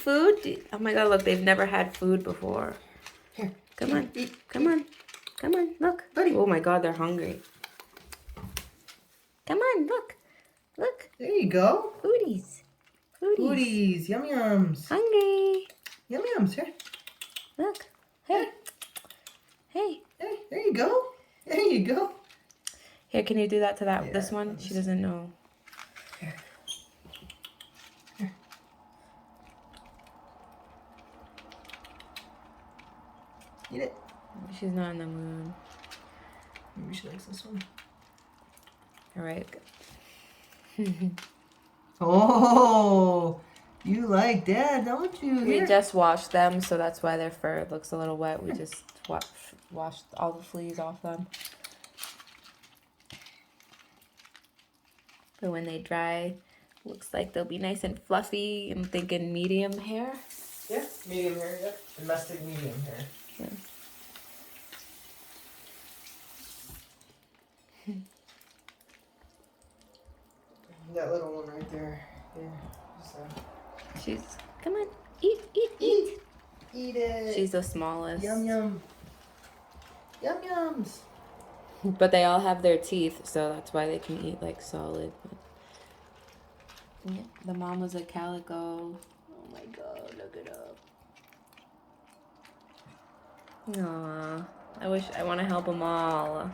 Food? Oh my god, look, they've never had food before. Here. Come on. Come on. Come on, look. Buddy. Oh my god, they're hungry. Come on, look. Look. There you go. Foodies. Foodies. Yum yums. Hungry. Yum yums. Here. Look. Hey. Hey. Hey, there you go. There you go. Here, can you do that to this one? She doesn't know. Here. Here. Eat it. She's not in the mood. Maybe she likes this one. All right. Oh, you like that, don't you? We just washed them, so that's why their fur looks a little wet. We just washed all the fleas off them. But when they dry, looks like they'll be nice and fluffy. I'm thinking medium hair. Yeah, medium hair, yep. Domestic medium hair. Yeah. That little one right there. Yeah. She's, come on, eat. Eat it. She's the smallest. Yum yum. Yum yums. But they all have their teeth, so that's why they can eat like solid. Yeah, the mom was a calico. Oh my god, look it up. Aww. I want to help them all.